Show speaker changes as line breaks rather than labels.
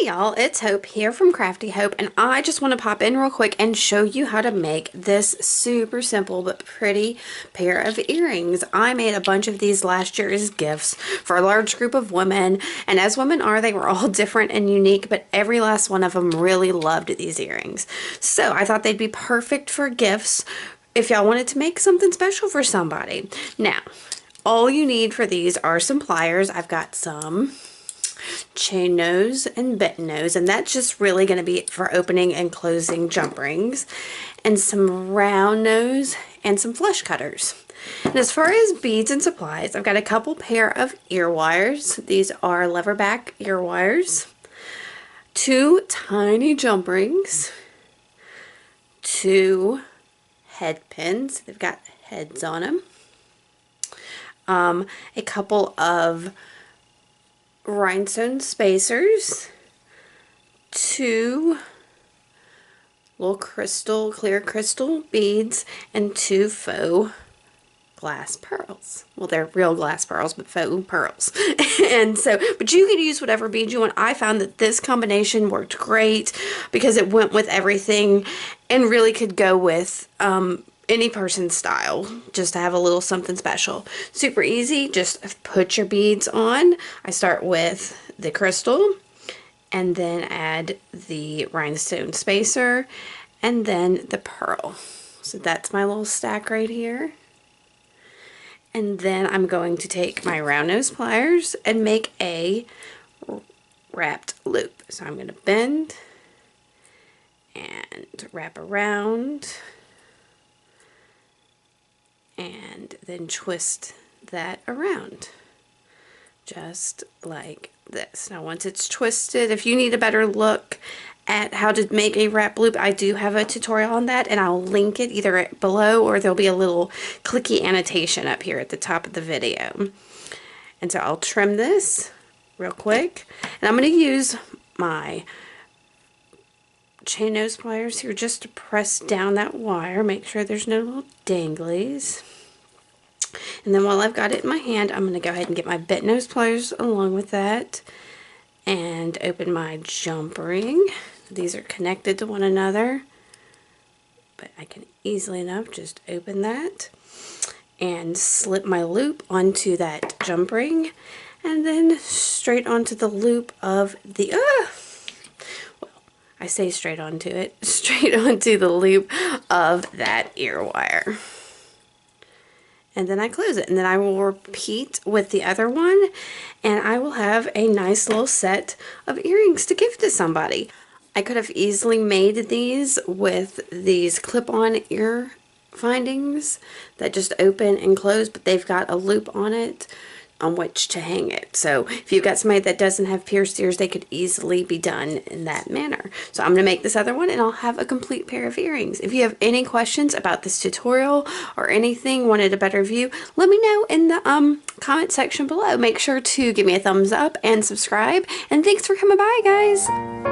Hey y'all, it's Hope here from Crafty Hope, and I just want to pop in real quick and show you how to make this super simple but pretty pair of earrings. I made a bunch of these last year as gifts for a large group of women, and as women are, they were all different and unique, but every last one of them really loved these earrings. So I thought they'd be perfect for gifts if y'all wanted to make something special for somebody. Now, all you need for these are some pliers. I've got some chain nose and bent nose, and that's just really going to be for opening and closing jump rings, and some round nose and some flush cutters. And as far as beads and supplies, I've got a couple pair of ear wires. These are leverback ear wires, 2 tiny jump rings, 2 head pins. They've got heads on them, a couple of rhinestone spacers, 2 little clear crystal beads, and 2 faux glass pearls. Well, they're real glass pearls, but faux pearls. And so, but you could use whatever bead you want. I found that this combination worked great because it went with everything and really could go with any person's style, just to have a little something special. Super easy, just put your beads on. I start with the crystal and then add the rhinestone spacer and then the pearl. So that's my little stack right here. And then I'm going to take my round nose pliers and make a wrapped loop. So I'm going to bend and wrap around and then twist that around just like this. Now once it's twisted, if you need a better look at how to make a wrap loop, I do have a tutorial on that, and I'll link it either below or there'll be a little clicky annotation up here at the top of the video. And so I'll trim this real quick, and I'm going to use my chain nose pliers here just to press down that wire, make sure there's no little danglies. And then while I've got it in my hand, I'm going to go ahead and get my bent nose pliers along with that and open my jump ring. These are connected to one another, but I can easily enough just open that and slip my loop onto that jump ring, and then straight onto the loop of the I say straight onto it, straight onto the loop of that ear wire. And then I close it, and then I will repeat with the other one, and I will have a nice little set of earrings to give to somebody. I could have easily made these with these clip-on ear findings that just open and close, but they've got a loop on it on which to hang it. So if you've got somebody that doesn't have pierced ears, they could easily be done in that manner. So I'm going to make this other one, and I'll have a complete pair of earrings. If you have any questions about this tutorial or anything, wanted a better view, let me know in the comment section below. Make sure to give me a thumbs up and subscribe, and thanks for coming by, guys.